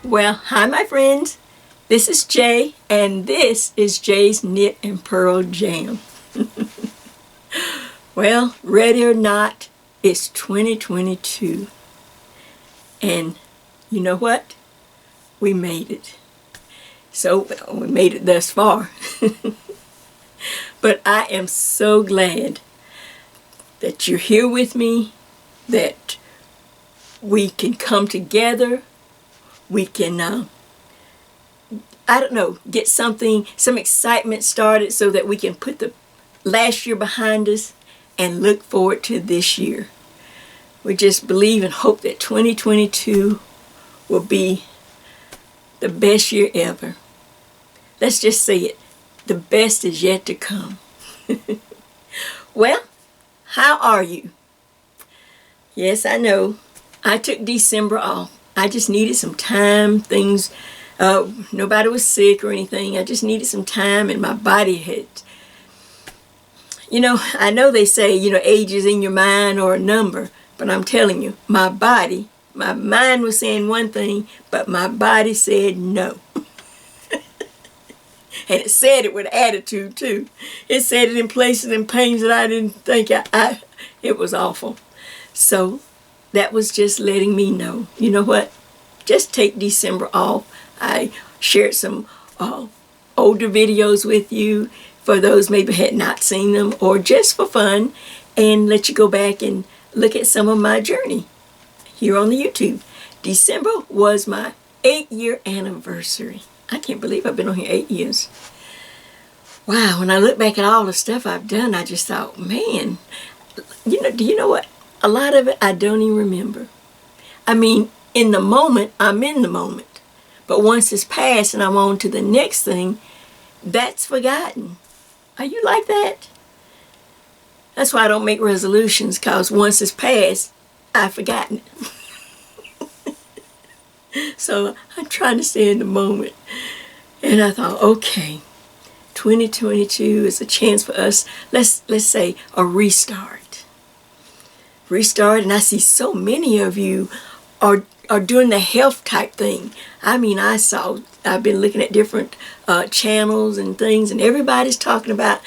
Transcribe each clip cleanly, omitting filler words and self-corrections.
Well, hi my friends. This is Jay, and this is Jay's Knit and Purl Jam. Well, ready or not, it's 2022. And you know what? We made it. So, we made it thus far. But I am so glad that you're here with me, that we can come together, we can, get some excitement started so that we can put the last year behind us and look forward to this year. We just believe and hope that 2022 will be the best year ever. Let's just say it. The best is yet to come. Well, how are you? Yes, I know. I took December off. I just needed some time. Nobody was sick or anything. I just needed some time, and my body had, I know they say, age is in your mind or a number, but I'm telling you, my mind was saying one thing, but my body said no. And it said it with attitude too. It said it in places and pains that I didn't think it was awful. So that was just letting me know, you know what? Just take December off. I shared some older videos with you for those maybe had not seen them, or just for fun, and let you go back and look at some of my journey here on the YouTube. December was my 8-year anniversary. I can't believe I've been on here 8 years. Wow, when I look back at all the stuff I've done, I just thought, man, do you know what? A lot of it I don't even remember. I mean, in the moment, I'm in the moment. But once it's passed and I'm on to the next thing, that's forgotten. Are you like that? That's why I don't make resolutions, because once it's passed, I've forgotten it. So I'm trying to stay in the moment. And I thought, okay, 2022 is a chance for us, let's say a restart. Restart, and I see so many of you are doing the health type thing. I mean, I've been looking at different channels and things, and everybody's talking about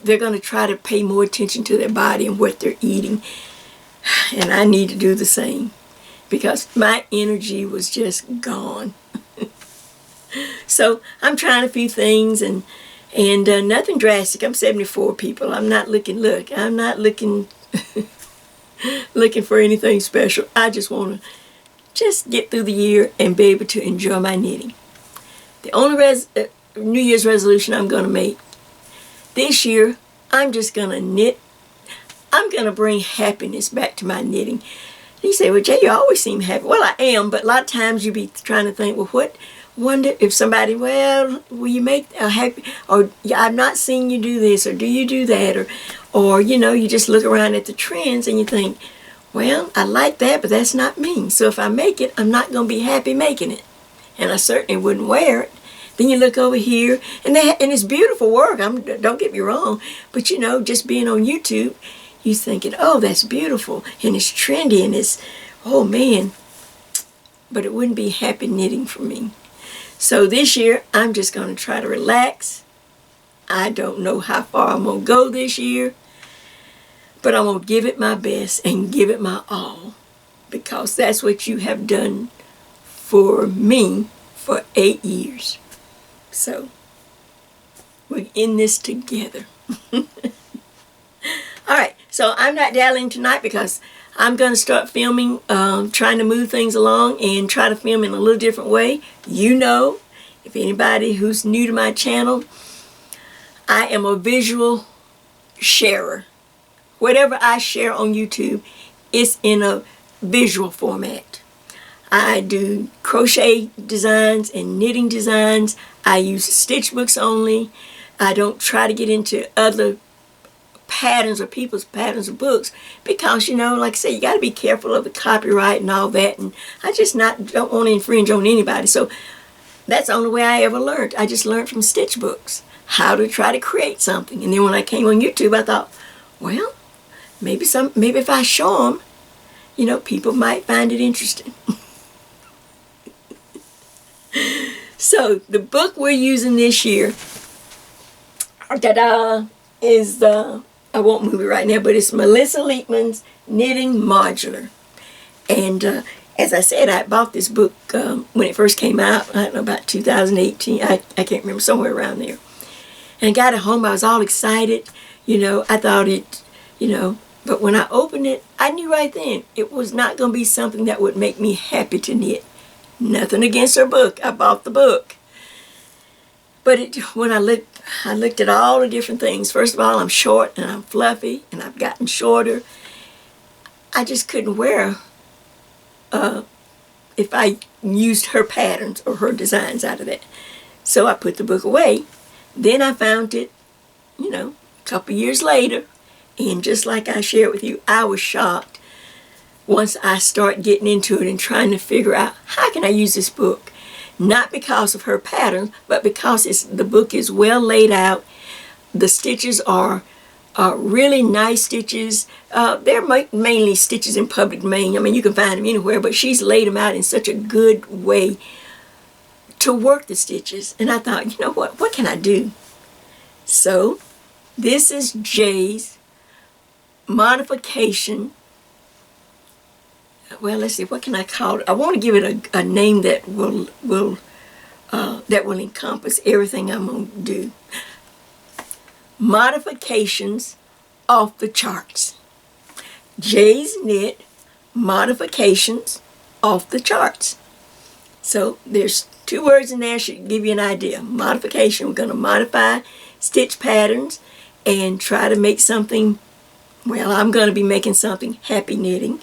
they're going to try to pay more attention to their body and what they're eating. And I need to do the same, because my energy was just gone. So I'm trying a few things, and nothing drastic. I'm 74, people. I'm not looking looking for anything special. I just want to just get through the year and be able to enjoy my knitting. The only New Year's resolution I'm going to make this year, I'm just going to knit. I'm going to bring happiness back to my knitting. You say, well, Jay, you always seem happy. Well, I am, but a lot of times you be trying to think, well, wonder if somebody, will you make a happy, or I've not seen you do this, or do you do that, or you just look around at the trends and you think, well, I like that, but that's not me. So if I make it, I'm not going to be happy making it. And I certainly wouldn't wear it. Then you look over here, and it's beautiful work. Don't get me wrong. But just being on YouTube, you thinking, oh, that's beautiful, and it's trendy, and it's, oh man. But it wouldn't be happy knitting for me. So this year, I'm just going to try to relax. I don't know how far I'm going to go this year, but I'm going to give it my best and give it my all, because that's what you have done for me for 8 years. So we're in this together. All right, so I'm not dallying tonight, because I'm going to start filming, trying to move things along and try to film in a little different way. If anybody who's new to my channel, I am a visual sharer. Whatever I share on YouTube is in a visual format. I do crochet designs and knitting designs. I use stitch books only. I don't try to get into other patterns or people's patterns of books, because like I said, you got to be careful of the copyright and all that, and I just don't want to infringe on anybody. So that's the only way I ever learned. I just learned from stitch books how to try to create something. And then when I came on YouTube, I thought, well, maybe if I show them, people might find it interesting. So the book we're using this year, ta-da, is I won't move it right now, but it's Melissa Leapman's Knitting Modular. And as I said, I bought this book when it first came out. I don't know, about 2018. I can't remember, somewhere around there. And I got it home. I was all excited. I thought it, but when I opened it, I knew right then it was not going to be something that would make me happy to knit. Nothing against her book. I bought the book. But when I looked at all the different things. First of all, I'm short and I'm fluffy and I've gotten shorter. I just couldn't wear if I used her patterns or her designs out of that. So I put the book away. Then I found it, a couple years later. And just like I shared with you, I was shocked once I start getting into it and trying to figure out how can I use this book. Not because of her pattern, but because the book is well laid out. The stitches are really nice stitches. They're mainly stitches in public domain. I mean, you can find them anywhere, but she's laid them out in such a good way to work the stitches. And I thought, what can I do? So this is Jay's modification. Well, let's see, what can I call it? I want to give it a name that will encompass everything I'm going to do. Modifications off the charts. Jay's Knit Modifications off the charts. So there's 2 words in there, should give you an idea. Modification, we're going to modify stitch patterns and try to make something, well, I'm going to be making something happy knitting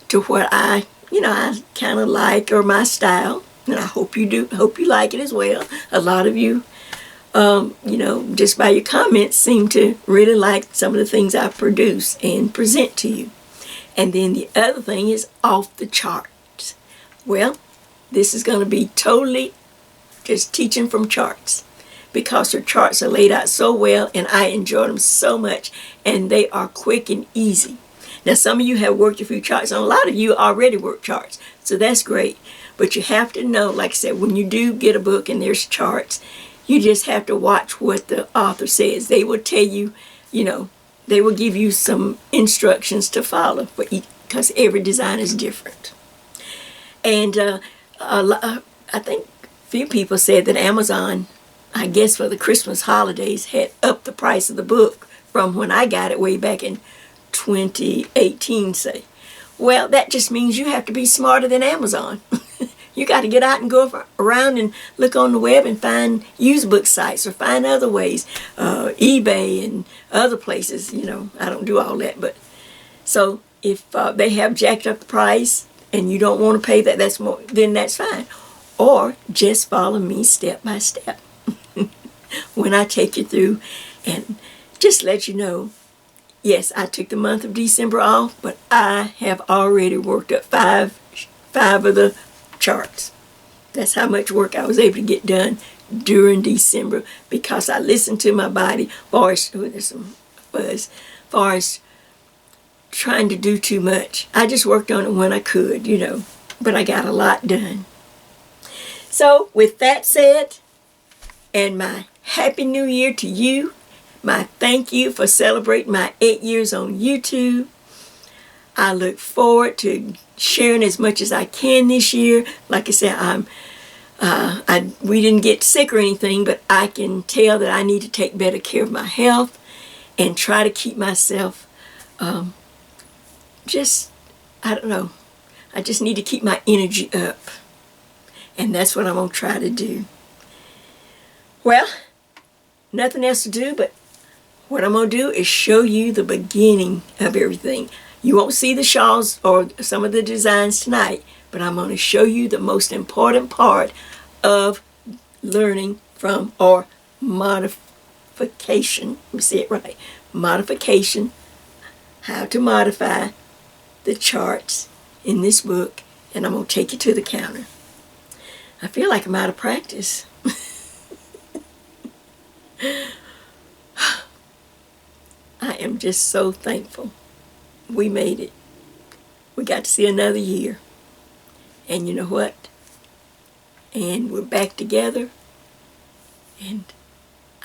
to what I kind of like, or my style. And I hope you do, hope you like it as well. A lot of you, just by your comments, seem to really like some of the things I produce and present to you. And then the other thing is off the charts. Well, this is going to be totally just teaching from charts, because her charts are laid out so well and I enjoy them so much, and they are quick and easy. Now, some of you have worked a few charts, and a lot of you already work charts, so that's great. But you have to know, like I said, when you do get a book and there's charts, you just have to watch what the author says. They will tell you, they will give you some instructions to follow, because every design is different. And I think a few people said that Amazon, I guess for the Christmas holidays, had upped the price of the book from when I got it way back in 2018, say. Well, that just means you have to be smarter than Amazon. You got to get out and go around and look on the web and find used book sites or find other ways, eBay and other places. I don't do all that, but so if they have jacked up the price and you don't want to pay that, then that's fine. Or just follow me step by step when I take you through and just let you know. Yes, I took the month of December off, but I have already worked up five of the charts. That's how much work I was able to get done during December, because I listened to my body as far as trying to do too much. I just worked on it when I could, but I got a lot done. So with that said, and my Happy New Year to you, my thank you for celebrating my 8 years on YouTube. I look forward to sharing as much as I can this year. Like I said, we didn't get sick or anything, but I can tell that I need to take better care of my health and try to keep myself I don't know. I just need to keep my energy up. And that's what I'm going to try to do. Well, nothing else to do, but what I'm going to do is show you the beginning of everything. You won't see the shawls or some of the designs tonight, but I'm going to show you the most important part of learning from, or modification. Let me say it right. Modification. How to modify the charts in this book. And I'm going to take you to the counter. I feel like I'm out of practice. I am just so thankful we made it. We got to see another year. And you know what? and we're back together. And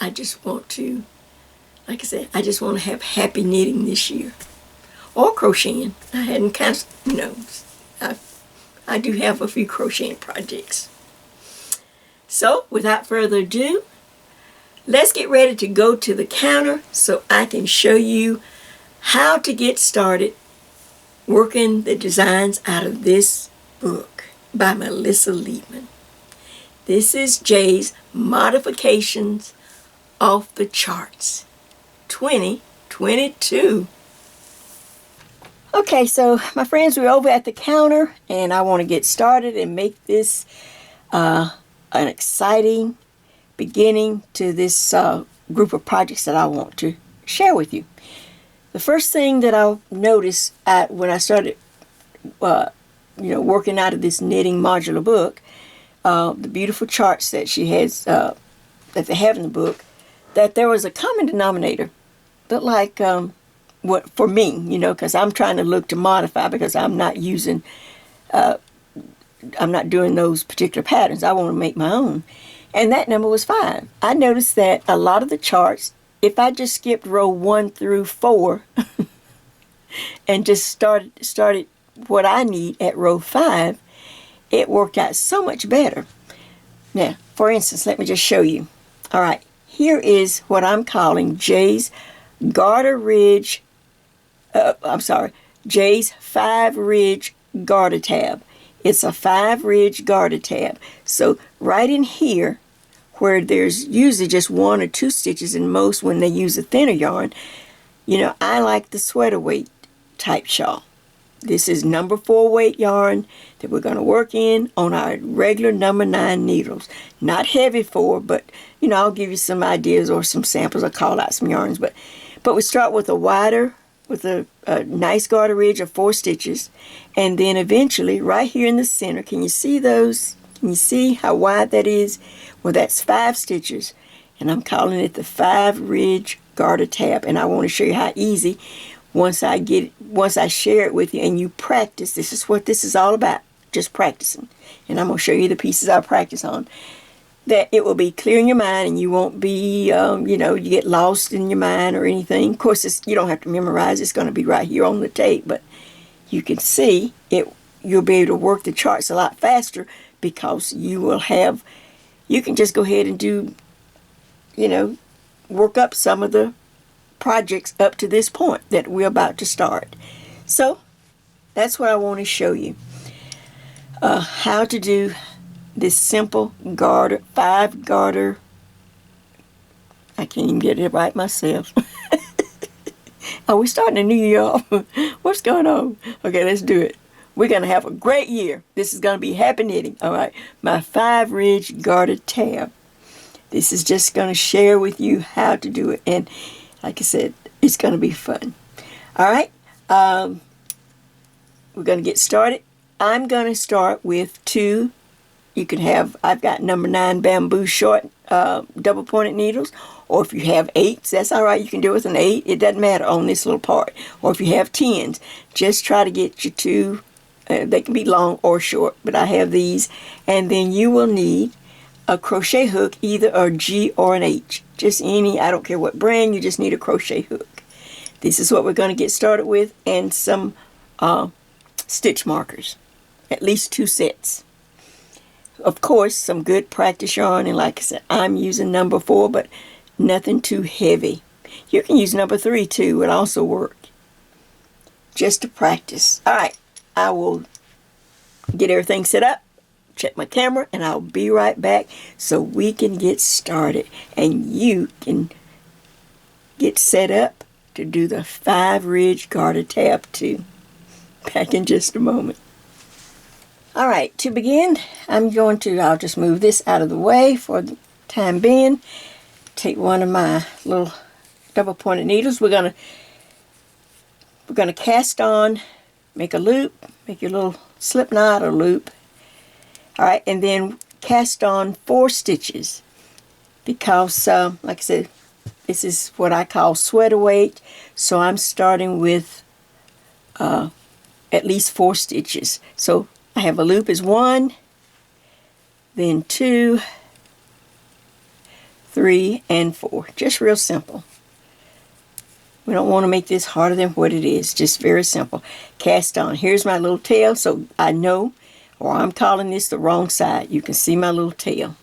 I just want to, like I said, I just want to have happy knitting this year. Or crocheting. I hadn't I do have a few crocheting projects. So, without further ado, let's get ready to go to the counter so I can show you how to get started working the designs out of this book by Melissa Leapman. This is Jay's Modifications Off the Charts 2022. Okay, so my friends, we're over at the counter and I want to get started and make this an exciting beginning to this group of projects that I want to share with you. The first thing that I noticed when I started working out of this knitting modular book, the beautiful charts that she has, that they have in the book, that there was a common denominator. But like what for me, because I'm trying to look to modify because I'm not using, I'm not doing those particular patterns. I want to make my own. And that number was 5. I noticed that a lot of the charts, if I just skipped row 1 through 4 and just started what I need at row 5, it worked out so much better. Now, for instance, let me just show you. All right, here is what I'm calling Jay's Garter Ridge, Jay's 5 ridge garter tab. It's a 5 ridge garter tab. So right in here, where there's usually just 1 or 2 stitches in most when they use a thinner yarn, I like the sweater weight type shawl. This is number 4 weight yarn that we're going to work in on our regular number 9 needles. Not heavy 4, but I'll give you some ideas or some samples. I'll call out some yarns, but we start with a nice garter ridge of 4 stitches, and then eventually right here in the center, can you see those? Can you see how wide that is? Well, that's 5 stitches, and I'm calling it the 5 ridge garter tab, and I want to show you how easy. Once I share it with you and you practice, this is what this is all about, just practicing. And I'm going to show you the pieces I practice on. That it will be clear in your mind and you won't be, you get lost in your mind or anything. Of course, you don't have to memorize. It's going to be right here on the tape. But you can see it. You'll be able to work the charts a lot faster because you can just go ahead and do, work up some of the projects up to this point that we're about to start. So that's what I want to show you. How to do this simple garter, 5 garter. I can't even get it right myself. Are we starting a new year off? What's going on? Okay, let's do it. We're going to have a great year. This is going to be happy knitting. All right, my 5 ridge garter tab. This is just going to share with you how to do it. And like I said, it's going to be fun. All right, we're going to get started. I'm going to start with 2. I've got number 9 bamboo short double pointed needles, or if you have 8s, that's all right. You can do it with an 8. It doesn't matter on this little part. Or if you have 10s, just try to get your 2. They can be long or short, but I have these. And then you will need a crochet hook, either a G or an H. Just any, I don't care what brand, you just need a crochet hook. This is what we're going to get started with, and some stitch markers. At least 2 sets. Of course, some good practice yarn, and like I said, I'm using number 4, but nothing too heavy. You can use number 3 too, it'll also work. Just to practice. Alright, I will get everything set up, check my camera, and I'll be right back so we can get started and you can get set up to do the 5 ridge garter tab too. Back in just a moment. All right, to begin, I'll just move this out of the way for the time being. Take one of my little double pointed needles. We're gonna cast on, make a loop, make your little slip knot or loop. All right, and then cast on 4 stitches because, like I said, this is what I call sweater weight. So I'm starting with at least 4 stitches. So I have a loop is 1, then 2, 3, and 4. Just real simple. We don't want to make this harder than what it is. Just very simple. Cast on. Here's my little tail, so I know, or I'm calling this the wrong side. You can see my little tail.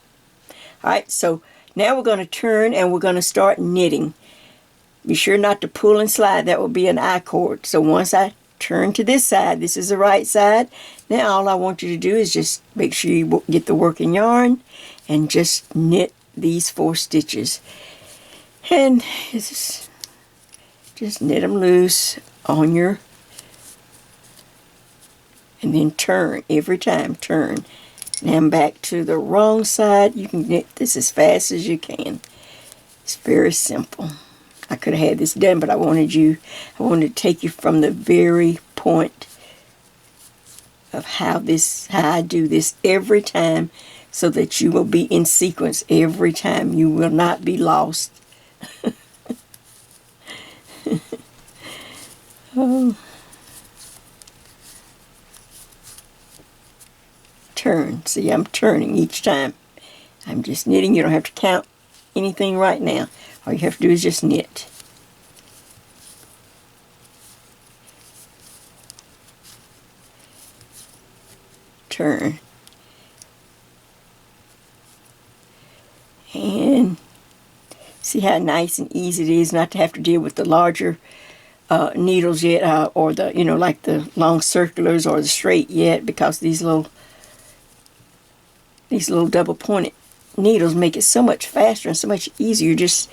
Alright, so now we're going to turn and we're going to start knitting. Be sure not to pull and slide. That will be an I-cord. So once I turn to this side, this is the right side. Now all I want you to do is just make sure you get the working yarn and just knit these 4 stitches. And just knit them loose on your, and then turn every time. Turn. Now I'm back to the wrong side. You can knit this as fast as you can. It's very simple. I could have had this done, but I wanted to take you from the very point of how I do this every time, so that you will be in sequence every time. You will not be lost. Oh. Turn. See, I'm turning each time. I'm just knitting. You don't have to count anything right now. All you have to do is just knit. Turn. And see how nice and easy it is not to have to deal with the larger needles yet, or the, like the long circulars or the straight yet, because these little double pointed needles make it so much faster and so much easier just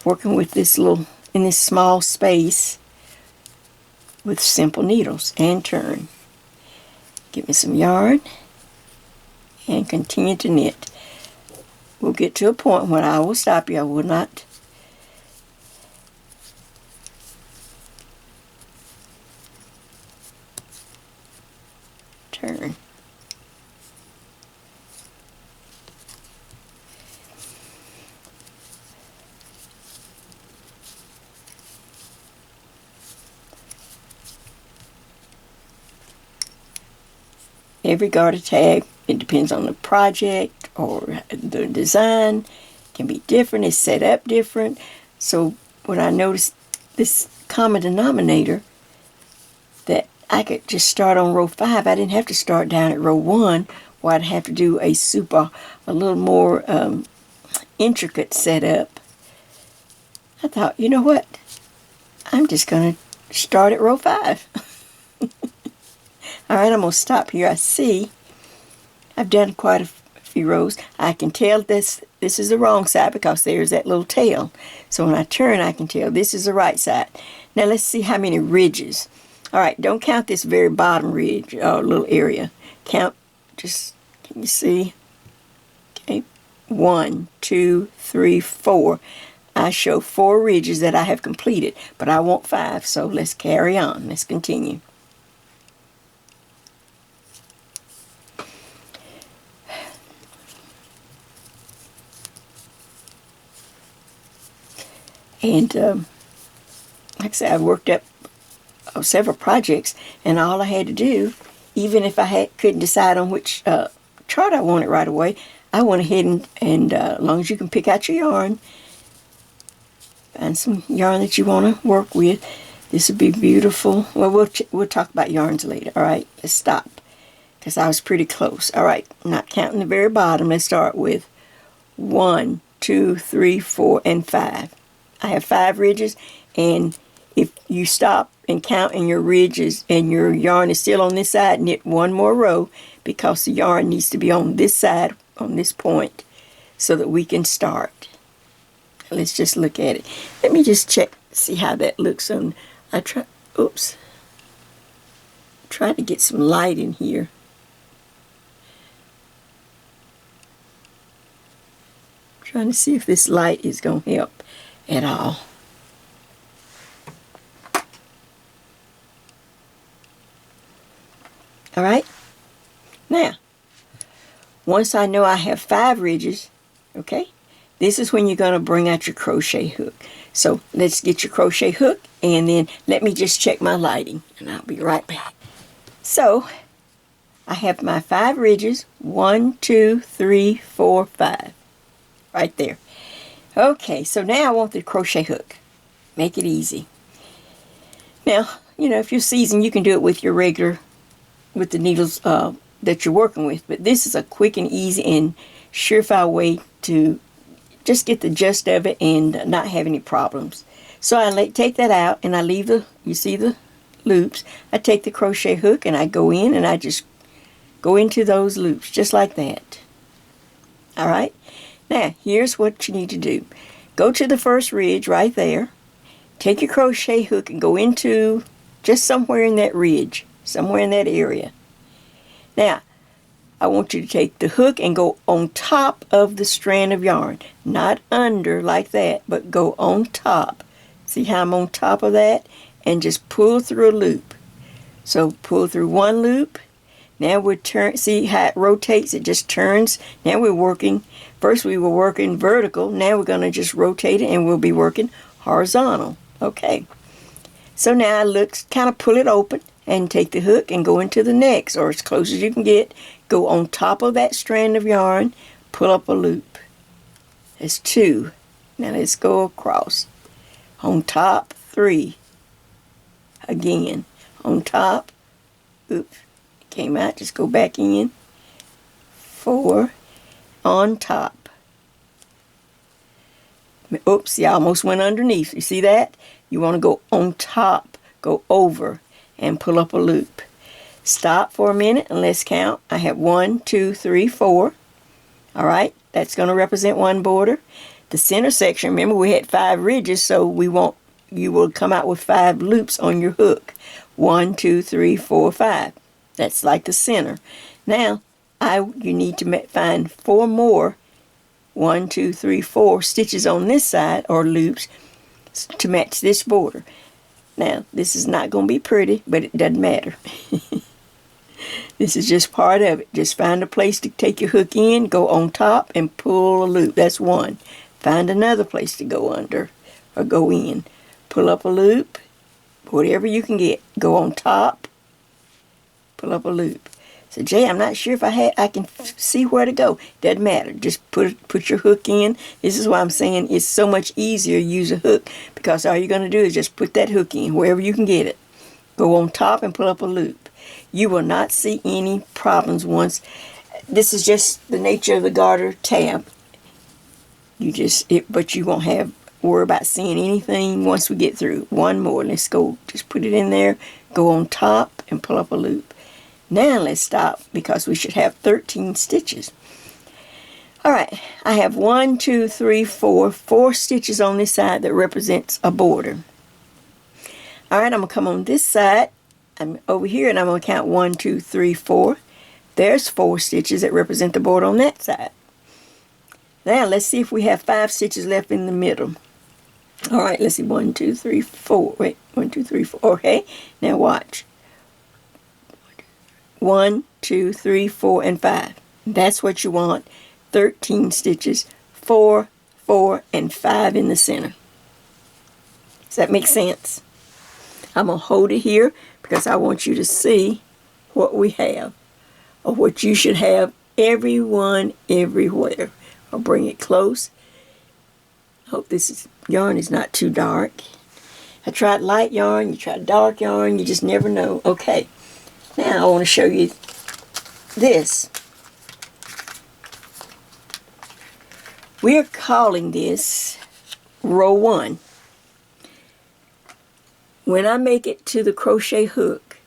working with this in this small space with simple needles. And turn. Get me some yarn and continue to knit. We'll get to a point when I will stop you. I will not turn. Every garter tag, it depends on the project or the design, can be different. It's set up different. So when I noticed this common denominator, that I could just start on row 5. I didn't have to start down at row 1, where I'd have to do a little more intricate setup. I thought, you know what? I'm just going to start at row 5. Alright, I'm going to stop here. I see I've done quite a few rows. I can tell this is the wrong side because there's that little tail. So when I turn, I can tell this is the right side. Now let's see how many ridges. Alright, don't count this very bottom ridge, little area. Count, just, can you see? Okay, 1, 2, 3, 4. I show 4 ridges that I have completed, but I want 5, so let's carry on. Let's continue. And like I said, I've worked up several projects, and all I had to do, even if I couldn't decide on which chart I wanted right away, I went ahead and as long as you can pick out your yarn, find some yarn that you want to work with, this would be beautiful. Well, we'll talk about yarns later. All right, let's stop because I was pretty close. All right, not counting the very bottom. Let's start with 1, 2, 3, 4, and 5. I have 5 ridges, and if you stop and count in your ridges and your yarn is still on this side, knit 1 more row because the yarn needs to be on this side, on this point, so that we can start. Let's just look at it. Let me just check, see how that looks on. Try to get some light in here. Trying to see if this light is going to help at all. All right. Now, once I know I have 5 ridges, okay, this is when you're going to bring out your crochet hook. So let's get your crochet hook, and then let me just check my lighting, and I'll be right back. So I have my 5 ridges. 1, 2, 3, 4, 5. Right there. Okay, so now I want the crochet hook. Make it easy. Now, if you're seasoned, you can do it with your regular, with the needles that you're working with. But this is a quick and easy and surefire way to just get the gist of it and not have any problems. So I take that out and I leave you see the loops. I take the crochet hook and I go in and I just go into those loops just like that. Alright, now here's what you need to do. Go to the first ridge right there. Take your crochet hook and go into just somewhere in that ridge, somewhere in that area. Now, I want you to take the hook and go on top of the strand of yarn. Not under like that, but go on top. See how I'm on top of that? And just pull through a loop. So pull through one loop. Now we're see how it rotates? It just turns. Now we're working, first we were working vertical. Now we're going to just rotate it and we'll be working horizontal. Okay. So now I kind of pull it open and take the hook and go into the next, or as close as you can get. Go on top of that strand of yarn, pull up a loop. That's 2. Now let's go across. On top, 3. Again, on top, oops, came out, just go back in. 4, on top. Oops, you almost went underneath. You see that? You want to go on top, go over, and pull up a loop. Stop for a minute and let's count. I have 1, 2, 3, 4. All right, that's going to represent one border. The center section, remember we had 5 ridges, so you will come out with 5 loops on your hook. 1, 2, 3, 4, 5. That's like the center. Now, you need to find 4 more 1, 2, 3, 4 stitches on this side, or loops, to match this border. Now, this is not going to be pretty, but it doesn't matter. This is just part of it. Just find a place to take your hook in, go on top, and pull a loop. That's 1. Find another place to go under, or go in. Pull up a loop, whatever you can get. Go on top, pull up a loop. So, Jay, I'm not sure if I can see where to go. Doesn't matter. Just put your hook in. This is why I'm saying it's so much easier to use a hook, because all you're going to do is just put that hook in wherever you can get it. Go on top and pull up a loop. You will not see any problems once. This is just the nature of the garter tab. But you won't worry about seeing anything once we get through. One more. Let's go. Just put it in there. Go on top and pull up a loop. Now let's stop, because we should have 13 stitches. Alright, I have 1, 2, 3, 4 stitches on this side that represents a border. Alright, I'm going to come on this side. I'm over here and I'm going to count 1, 2, 3, 4. There's 4 stitches that represent the border on that side. Now let's see if we have 5 stitches left in the middle. Alright, let's see. 1, 2, 3, 4. Wait, 1, 2, 3, 4. Okay, now watch. 1, 2, 3, 4, and 5. That's what you want. 13 stitches. 4, 4, and 5 in the center. Does that make sense? I'm going to hold it here because I want you to see what we have, or what you should have, everyone, everywhere. I'll bring it close. I hope this yarn is not too dark. I tried light yarn, you tried dark yarn, you just never know. Okay. Now I want to show you this. We're calling this row 1. When I make it to the crochet hook,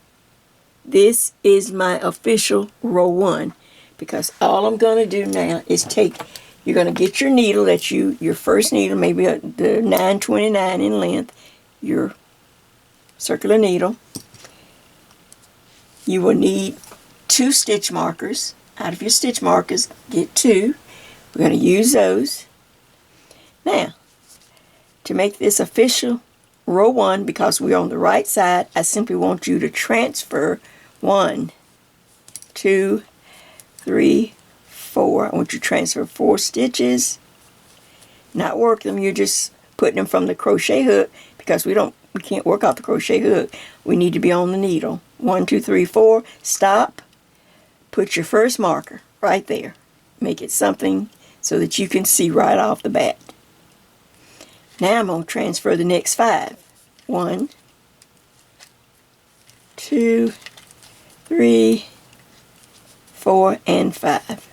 this is my official row 1, because all I'm going to do now is you're going to get your needle, that's your first needle, maybe the 929 in length, your circular needle. You will need 2 stitch markers. Out of your stitch markers, get 2. We're going to use those. Now, to make this official row 1, because we're on the right side, I simply want you to transfer 1, 2, 3, 4. I want you to transfer 4 stitches. Not work them, you're just putting them from the crochet hook, because we can't work off the crochet hook. We need to be on the needle. 1, 2, 3, 4. Stop. put your first marker right there. Make it something so that you can see right off the bat. Now I'm going to transfer the next 5. 1, 2, 3, 4, and 5.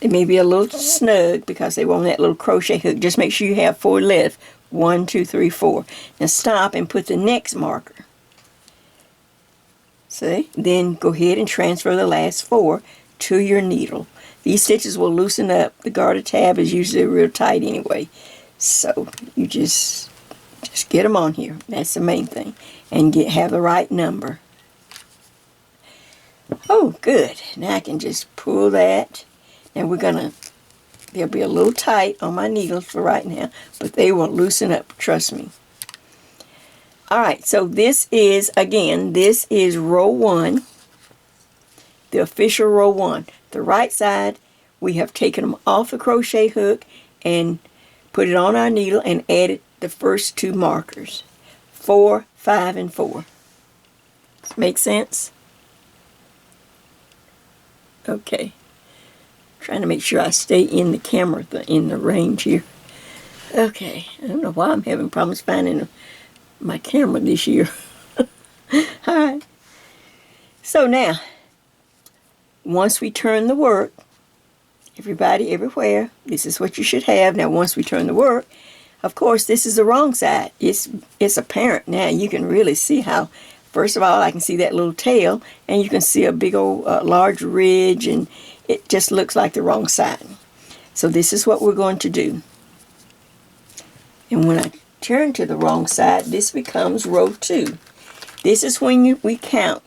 It may be a little snug because they want that little crochet hook. Just make sure you have 4 left. 1, 2, 3, 4. Now stop and put the next marker. See? Then go ahead and transfer the last 4 to your needle. These stitches will loosen up. The garter tab is usually real tight anyway. So you just get them on here. That's the main thing. And have the right number. Oh, good. Now I can just pull that. Now they'll be a little tight on my needles for right now, but they will loosen up, trust me. Alright, so this is row 1, the official row 1. The right side, we have taken them off the crochet hook and put it on our needle and added the first 2 markers, 4, 5, and 4. Make sense? Okay. Trying to make sure I stay in the camera, in the range here. Okay, I don't know why I'm having problems finding my camera this year. Alright. So now, once we turn the work, everybody everywhere, this is what you should have. Now once we turn the work, of course this is the wrong side. It's apparent now. You can really see how, first of all, I can see that little tail, and you can see a big old large ridge, and it just looks like the wrong side. So this is what we're going to do. And when I turn to the wrong side, this becomes row 2. This is when we count.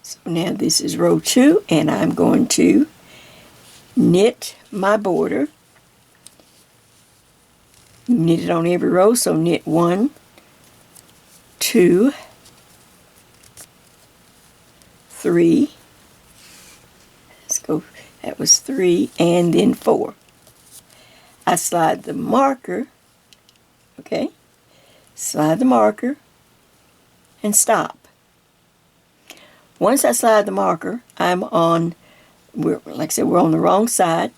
So now this is row 2, and I'm going to knit my border. Knit it on every row, so knit 1, 2, 3. Let's go. That was 3, and then 4. I slide the marker, okay? Slide the marker and stop. Once I slide the marker, I'm on, like I said, we're on the wrong side,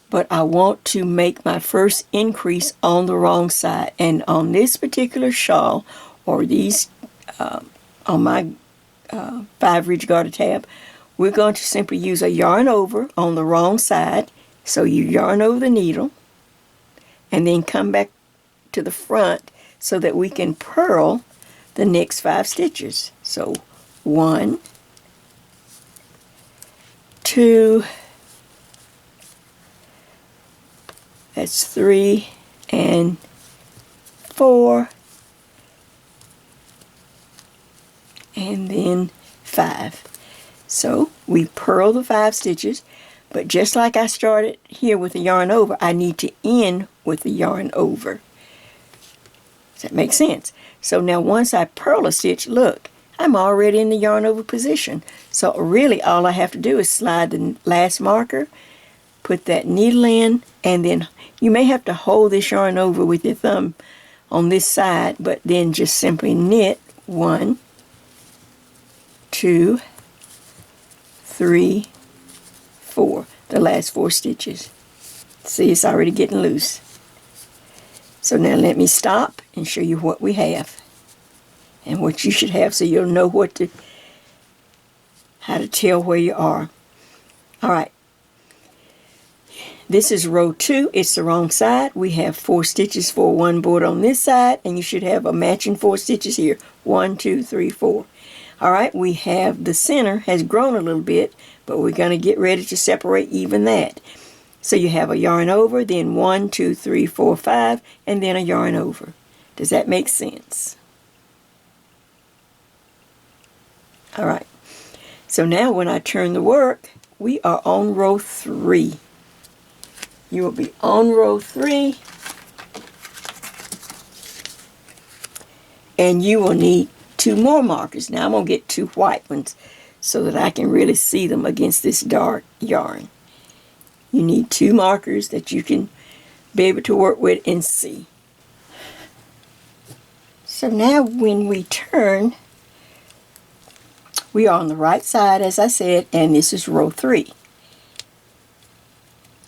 but I want to make my first increase on the wrong side. And on this particular shawl, or these, on my 5-ridge garter tab, we're going to simply use a yarn over on the wrong side. So you yarn over the needle and then come back to the front so that we can purl the next 5 stitches. So 1, 2, that's 3, and 4, and then 5. So we purl the 5 stitches, but just like I started here with the yarn over, I need to end with the yarn over. Does that make sense? So now once I purl a stitch, look, I'm already in the yarn over position. So really all I have to do is slide the last marker, put that needle in, and then you may have to hold this yarn over with your thumb on this side, but then just simply knit 1, 2, 3, 4, the last 4 stitches. See, it's already getting loose. So now let me stop and show you what we have and what you should have, so you'll know how to tell where you are. All right. This is row 2. It's the wrong side. We have 4 stitches for one board on this side, and you should have a matching 4 stitches here. 1, 2, 3, 4. All right, we have the center has grown a little bit, but we're going to get ready to separate even that. So you have a yarn over, then 1, 2, 3, 4, 5, and then a yarn over. Does that make sense? All right. So now when I turn the work, we are on row 3. You will be on row 3, and you will need 2 more markers. Now I'm going to get 2 white ones so that I can really see them against this dark yarn. You need 2 markers that you can be able to work with and see. So now when we turn, we are on the right side, as I said, and this is row 3.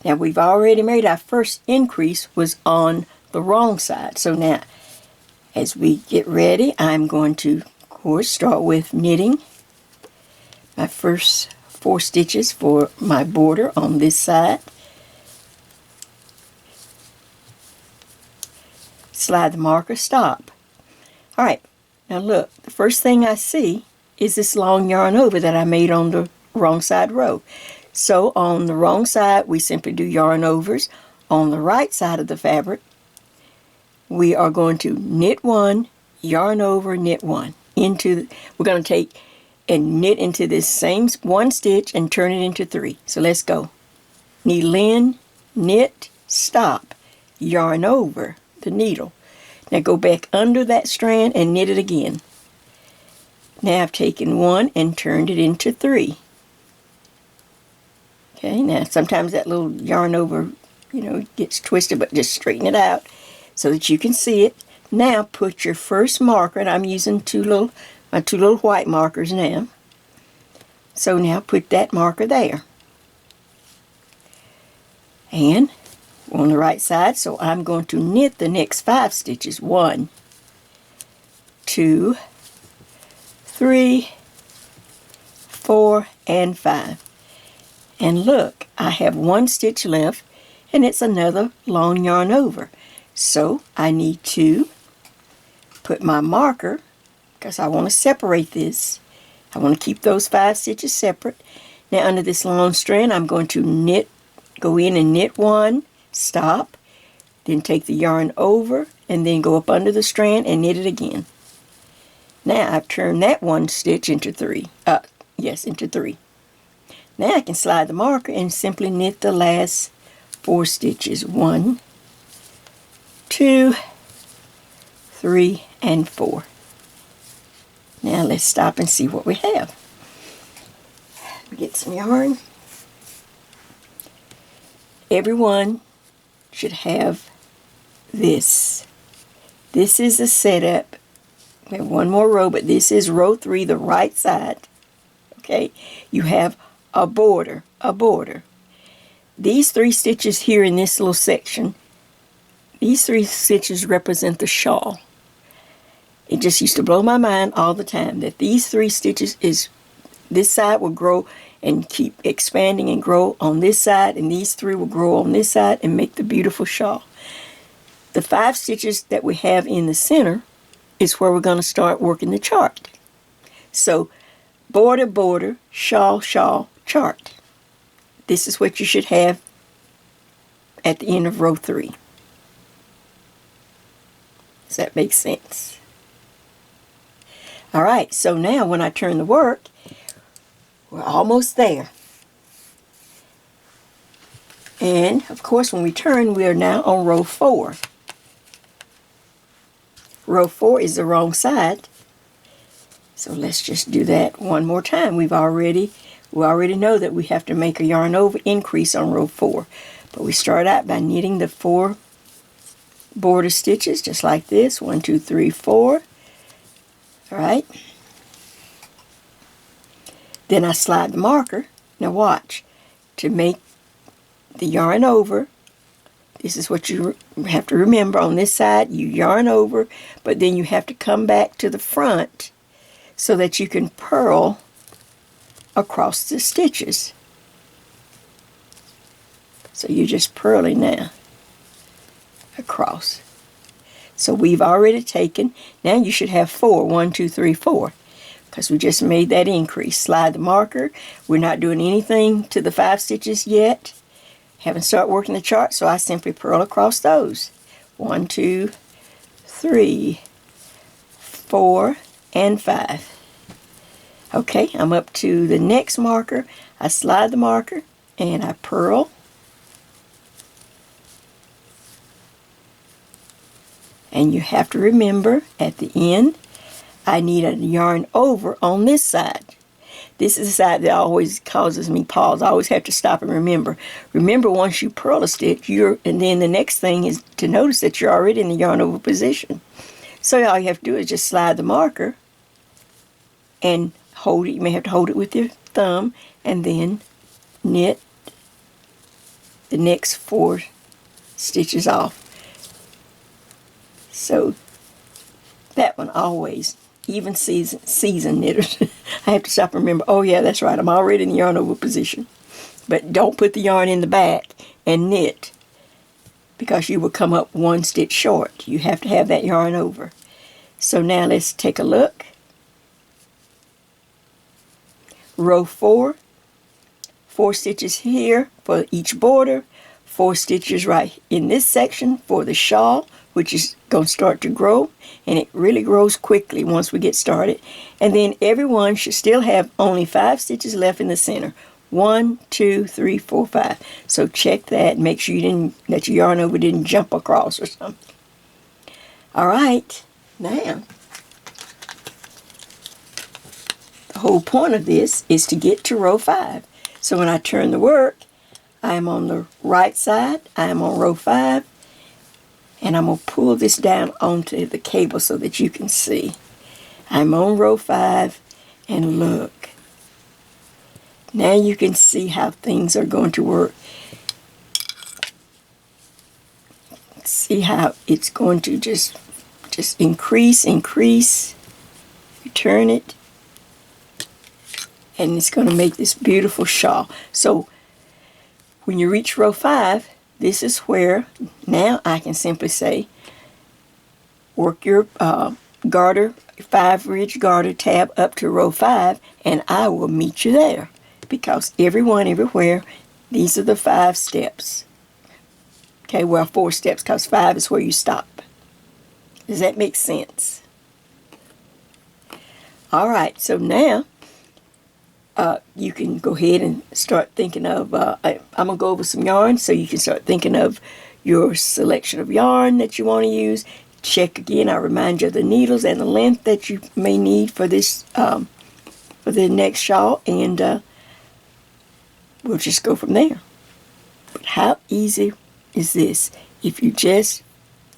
Now we've already made our first increase was on the wrong side. So now, as we get ready, I'm going to, of course, start with knitting my first 4 stitches for my border on this side. Slide the marker, stop. Alright, now look, the first thing I see is this long yarn over that I made on the wrong side row. So on the wrong side, we simply do yarn overs. On the right side of the fabric, we are going to knit 1, yarn over, knit 1. We're going to take and knit into this same 1 stitch and turn it into 3. So let's go. Needle in, knit, stop, yarn over the needle. Now go back under that strand and knit it again. Now I've taken 1 and turned it into 3. Okay, now sometimes that little yarn over, gets twisted, but just straighten it out so that you can see it. Now put your first marker, and I'm using my two little white markers now. So now put that marker there. And on the right side, so I'm going to knit the next 5 stitches. 1, 2, 3, 4, and 5. And look, I have 1 stitch left, and it's another long yarn over. So I need to put my marker, because I want to separate this. I want to keep those 5 stitches separate. Now under this long strand, I'm going to go in and knit 1, stop, then take the yarn over, and then go up under the strand and knit it again. Now I've turned that 1 stitch into 3. Into 3. Now I can slide the marker and simply knit the last 4 stitches. 1, 2, 3, and 4. Now let's stop and see what we have. We get some yarn. Everyone should have this. This is a setup. We have 1 more row, but this is row 3, the right side. Okay, you have a border. These 3 stitches here in this little section, these 3 stitches represent the shawl. It just used to blow my mind all the time that these 3 stitches this side will grow and keep expanding and grow on this side, and these 3 will grow on this side and make the beautiful shawl. The 5 stitches that we have in the center is where we're going to start working the chart. So border, border, shawl, shawl, chart. This is what you should have at the end of row 3. Does that make sense? Alright, so now when I turn the work, we're almost there. And of course when we turn, we are now on row 4. Row 4 is the wrong side. So let's just do that one more time. We already know that we have to make a yarn over increase on row 4. But we start out by knitting the 4 border stitches just like this. 1, 2, 3, 4. Alright. Then I slide the marker. Now watch. To make the yarn over, this is what you have to remember. On this side, you yarn over, but then you have to come back to the front so that you can purl across the stitches. So you're just purling now across. So we've already taken, now you should have 4. 1, 2, 3, 4. Because we just made that increase. Slide the marker. We're not doing anything to the 5 stitches yet. Haven't started working the chart, so I simply purl across those. 1, 2, 3, 4, and 5. Okay, I'm up to the next marker. I slide the marker and I purl. And you have to remember at the end, I need a yarn over on this side. This is the side that always causes me pause. I always have to stop and remember. Remember, once you purl a stitch, and then the next thing is to notice that you're already in the yarn over position. So all you have to do is just slide the marker and hold it. You may have to hold it with your thumb and then knit the next 4 stitches off. So that one always, even seasoned knitters, I have to stop and remember, oh yeah, that's right, I'm already in the yarn over position. But don't put the yarn in the back and knit, because you will come up 1 stitch short. You have to have that yarn over. So now let's take a look. Row 4, 4 stitches here for each border, 4 stitches right in this section for the shawl, which is going to start to grow, and it really grows quickly once we get started. And then every one should still have only 5 stitches left in the center. 1, 2, 3, 4, 5. So check that. Make sure that your yarn over didn't jump across or something. All right, now the whole point of this is to get to row 5. So when I turn the work, I am on the right side. I am on row 5, and I'm going to pull this down onto the cable so that you can see. I'm on row 5, and look. Now you can see how things are going to work. See how it's going to just increase. You turn it, and it's going to make this beautiful shawl. So when you reach row 5, this is where now I can simply say, work your garter, 5-ridge garter tab up to row 5, and I will meet you there. Because everywhere, these are the 5 steps. Okay, well, 4 steps, because 5 is where you stop. Does that make sense? All right, so now you can go ahead and start thinking of, I'm going to go over some yarn so you can start thinking of your selection of yarn that you want to use. Check again, I remind you of the needles and the length that you may need for this, for the next shawl, and we'll just go from there. But how easy is this if you just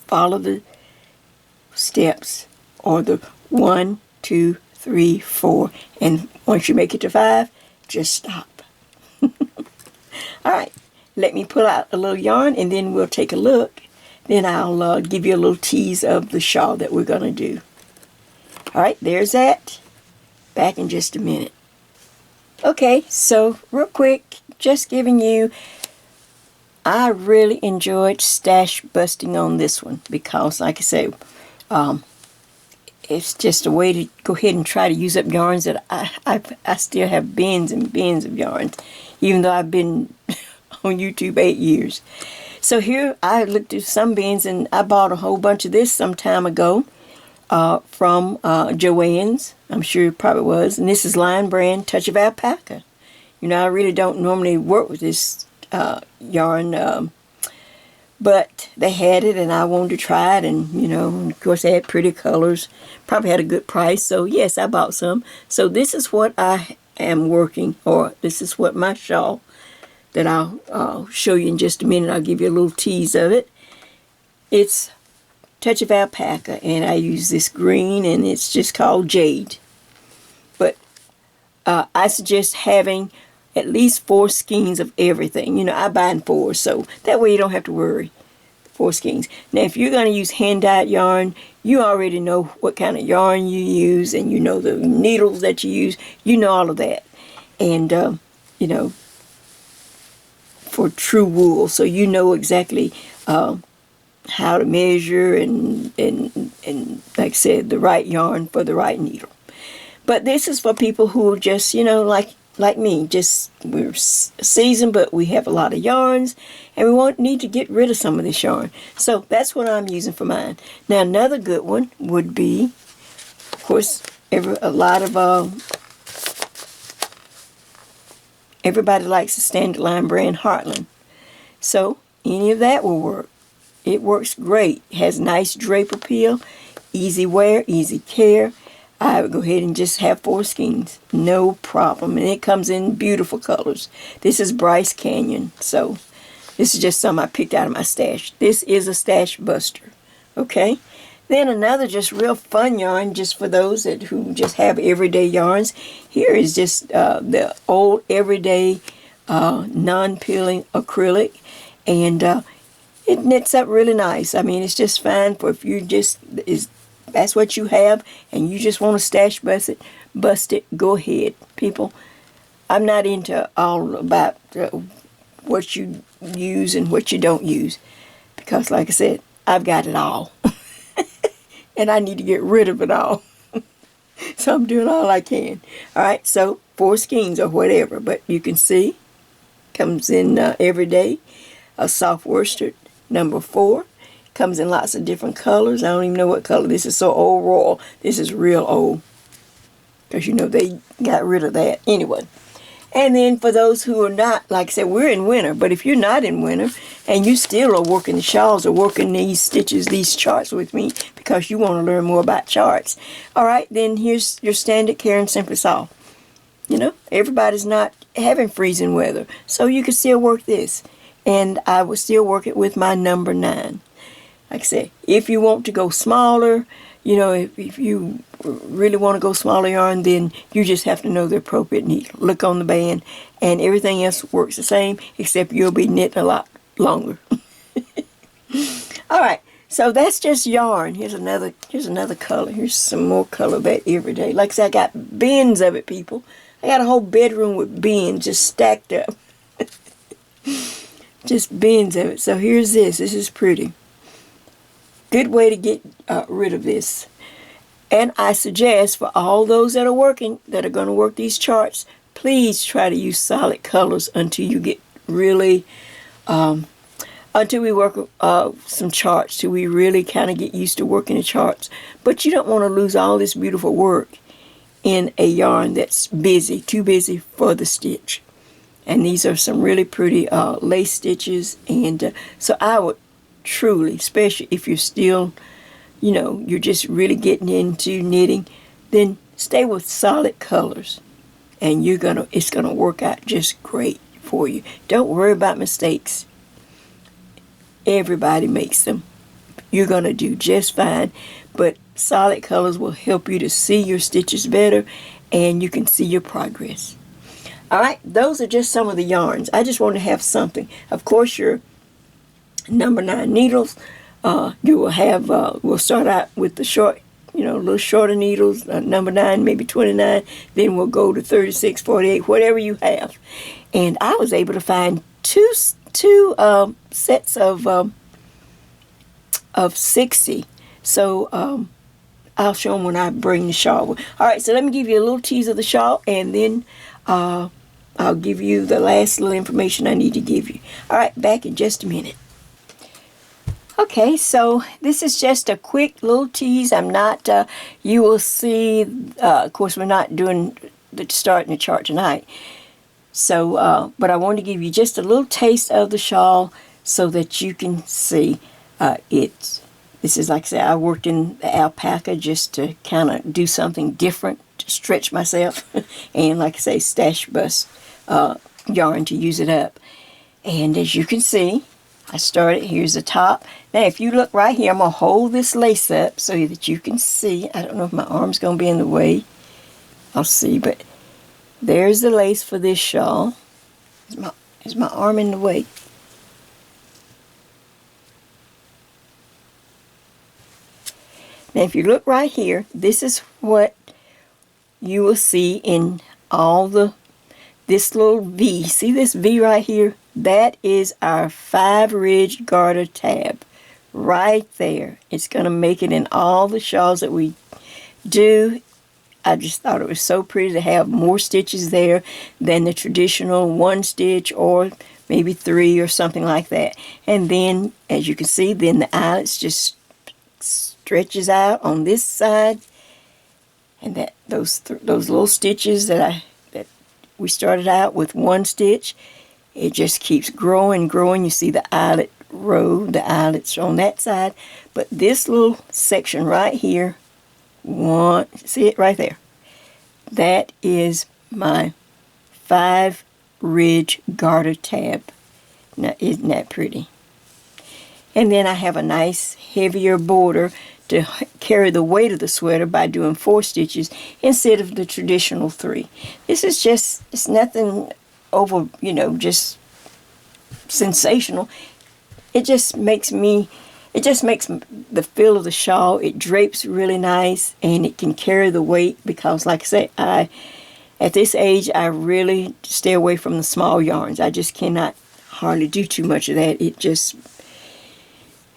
follow the steps, or the 1, 2, 3, 4, and once you make it to 5, just stop. All right, let me pull out a little yarn and then we'll take a look. Then I'll give you a little tease of the shawl that we're going to do. All right, there's that. Back in just a minute. Okay, so real quick, just giving you, I really enjoyed stash busting on this one because, like I say, it's just a way to go ahead and try to use up yarns that I still have bins and bins of yarns, even though I've been on YouTube 8 years. So here I looked at some bins, and I bought a whole bunch of this some time ago from Joann's. I'm sure it probably was. And this is Lion Brand Touch of Alpaca. You know, I really don't normally work with this yarn, but they had it and I wanted to try it, and you know, and of course they had pretty colors, probably had a good price, so yes, I bought some. So this is what I am working, or this is what my shawl that I'll show you in just a minute. I'll give you a little tease of it. It's Touch of Alpaca, and I use this green, and it's just called Jade. But I suggest having at least 4 skeins of everything. You know, I buy in 4, so that way you don't have to worry. 4 skeins. Now, if you're going to use hand-dyed yarn, you already know what kind of yarn you use, and you know the needles that you use. You know all of that. And, you know, for true wool, so you know exactly how to measure and like I said, the right yarn for the right needle. But this is for people who are just, you know, like me, just we're seasoned, but we have a lot of yarns, and we won't need to get rid of some of this yarn. So that's what I'm using for mine. Now another good one would be, of course, everybody likes the standard Lion Brand Heartland. So any of that will work. It works great. It has nice drape appeal, easy wear, easy care. I would go ahead and just have 4 skeins, no problem. And it comes in beautiful colors. This is Bryce Canyon, so this is just some I picked out of my stash. This is a stash buster, okay? Then another just real fun yarn, just for those who just have everyday yarns. Here is just the old everyday non-peeling acrylic, and it knits up really nice. I mean, it's just fine for if you that's what you have, and you just want to stash bust it. Go ahead, people. I'm not into all about what you use and what you don't use, because like I said, I've got it all. And I need to get rid of it all. So I'm doing all I can. Alright, so 4 skeins or whatever, but you can see, comes in every day. A soft worsted, number 4. Comes in lots of different colors. I don't even know what color. This is so old royal. This is real old, because you know they got rid of that. Anyway. And then for those who are not, like I said, we're in winter, but if you're not in winter and you still are working the shawls or working these stitches, these charts with me, because you want to learn more about charts, all right, then here's your standard Care and Simply Soft. You know, everybody's not having freezing weather, so you can still work this. And I would still work it with my number 9. Like I said, if you want to go smaller, you know, if you really want to go smaller yarn, then you just have to know the appropriate needle. Look on the band, and everything else works the same, except you'll be knitting a lot longer. All right, so that's just yarn. Here's another color. Here's some more color of that every day. Like I said, I got bins of it, people. I got a whole bedroom with bins just stacked up. Just bins of it. So here's this. This is pretty. Good way to get rid of this. And I suggest for all those that are working, that are going to work these charts, please try to use solid colors until you get really, until we work some charts, till we really kind of get used to working the charts. But you don't want to lose all this beautiful work in a yarn that's busy, too busy for the stitch. And these are some really pretty lace stitches, and so I would truly, especially if you're still, you know, you're just really getting into knitting, then stay with solid colors, and it's gonna work out just great for you. Don't worry about mistakes. Everybody makes them. You're gonna do just fine, but solid colors will help you to see your stitches better, and you can see your progress. All right, those are just some of the yarns. I just want to have something. Of course, your number 9 needles, you will have, we'll start out with the short, you know, little shorter needles, number 9, maybe 29, then we'll go to 36, 48, whatever you have. And I was able to find two sets of 60. So I'll show them when I bring the shawl. All right, so let me give you a little tease of the shawl, and then I'll give you the last little information I need to give you. All right, back in just a minute. Okay, so this is just a quick little tease. I'm not, you will see, of course, we're not doing starting the chart tonight. So, but I want to give you just a little taste of the shawl so that you can see it. This is, like I said, I worked in the alpaca just to kind of do something different, to stretch myself, and like I say, stash bust yarn to use it up. And as you can see, I started, here's the top. Now if you look right here, I'm going to hold this lace up so that you can see. I don't know if my arm's going to be in the way. I'll see, but there's the lace for this shawl. Is my arm in the way? Now if you look right here, this is what you will see in all this little V. See this V right here? That is our 5 ridge garter tab right there. It's going to make it in all the shawls that we do. I just thought it was so pretty to have more stitches there than the traditional 1 stitch or maybe 3 or something like that. And then, as you can see, then the eyelets just stretches out on this side, and that those little stitches that we started out with 1 stitch, it just keeps growing. You see the eyelet row, the eyelets on that side, but this little section right here, see it right there, that is my 5 ridge garter tab. Now isn't that pretty? And then I have a nice heavier border to carry the weight of the sweater by doing 4 stitches instead of the traditional 3. This is just, it's nothing over, just sensational. It just makes the feel of the shawl. It drapes really nice, and it can carry the weight because, like I say, at this age, I really stay away from the small yarns. I just cannot hardly do too much of that.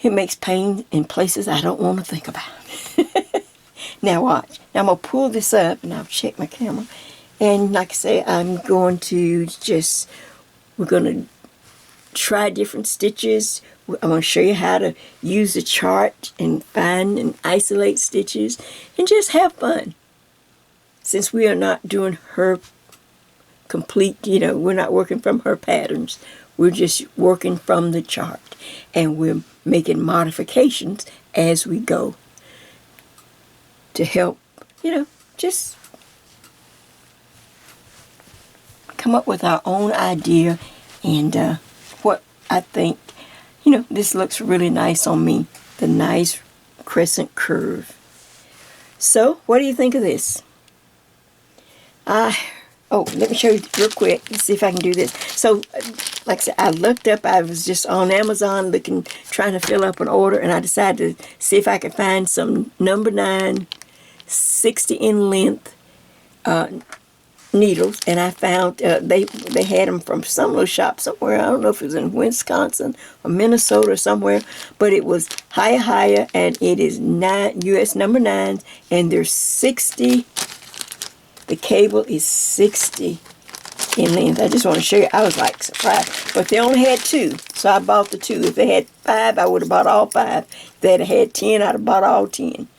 It makes pain in places I don't want to think about. Now watch. Now I'm going to pull this up, and I'll check my camera. And like I say, we're going to try different stitches. I'm going to show you how to use the chart and find and isolate stitches and just have fun. Since we are not doing her complete, we're not working from her patterns. We're just working from the chart. And we're making modifications as we go to help, just come up with our own idea and what I think, this looks really nice on me. The nice crescent curve. So, what do you think of this? Let me show you real quick. Let's see if I can do this. So, like I said, I looked up. I was just on Amazon trying to fill up an order, and I decided to see if I could find some number 9, 60 in length needles, and I found they had them from some little shop somewhere. I don't know if it was in Wisconsin or Minnesota or somewhere, but it was HiyaHiya, and it is US number 9, and they're 60. The cable is 60 in length. I just want to show you. I was like surprised. But they only had 2, so I bought the 2. If they had 5, I would have bought all 5. If they had 10, I'd have bought all 10.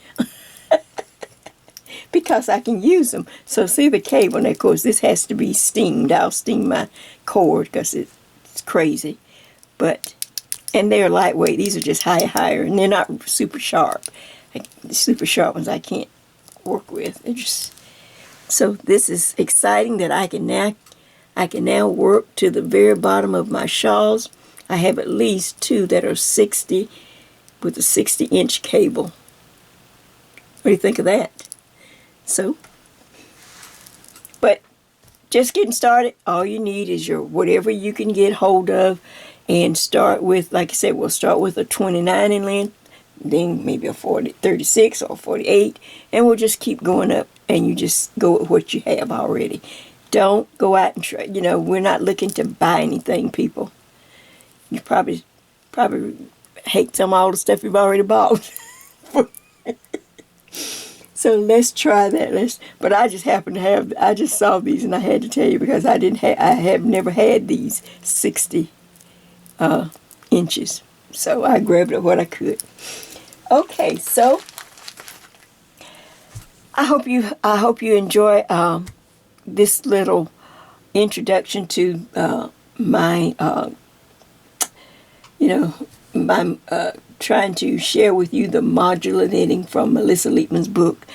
Because I can use them. So see the cable. And of course, this has to be steamed. I'll steam my cord because it's crazy. And they're lightweight. These are just HiyaHiya, and they're not super sharp. The super sharp ones I can't work with. They're just... So this is exciting that I can now work to the very bottom of my shawls. I have at least 2 that are 60 with a 60-inch cable. What do you think of that? So, but just getting started, all you need is your whatever you can get hold of, and start with, like I said, we'll start with a 29 in length, then maybe a 36 or 48, and we'll just keep going up. And you just go with what you have already. Don't go out and try. We're not looking to buy anything, people. You probably hate all the stuff you've already bought. So let's try that. But I just happen to have. I just saw these, and I had to tell you because I have never had these 60 inches. So I grabbed up what I could. Okay, so. I hope you enjoy this little introduction to my trying to share with you the modular knitting from Melissa Leapman's book.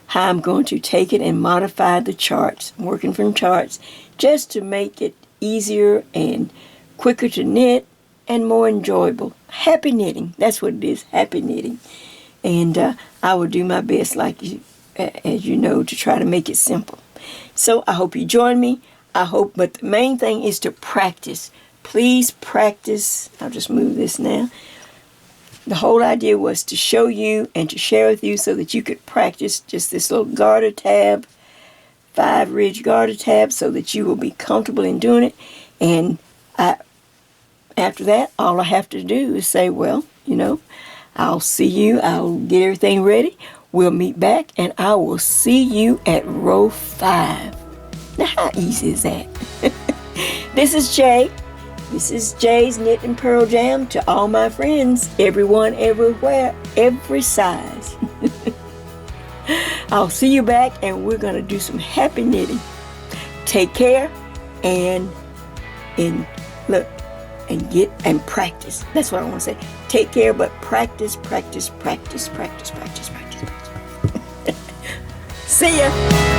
How I'm going to take it and modify the charts, working from charts, just to make it easier and quicker to knit and more enjoyable. Happy knitting. That's what it is. Happy knitting. And I will do my best, as you know, to try to make it simple. So I hope you join me. But the main thing is to practice. Please practice. I'll just move this now. The whole idea was to show you and to share with you so that you could practice just this little garter tab, 5-ridge garter tab, so that you will be comfortable in doing it. And after that, all I have to do is say, well, I'll see you. I'll get everything ready. We'll meet back, and I will see you at row 5. Now, how easy is that? This is Jay. This is Jay's Knit and Purl Jam to all my friends, everyone, everywhere, every size. I'll see you back, and we're going to do some happy knitting. Take care, and look, and get and practice. That's what I want to say. Take care, but practice, practice, practice, practice, practice, practice, practice. See ya.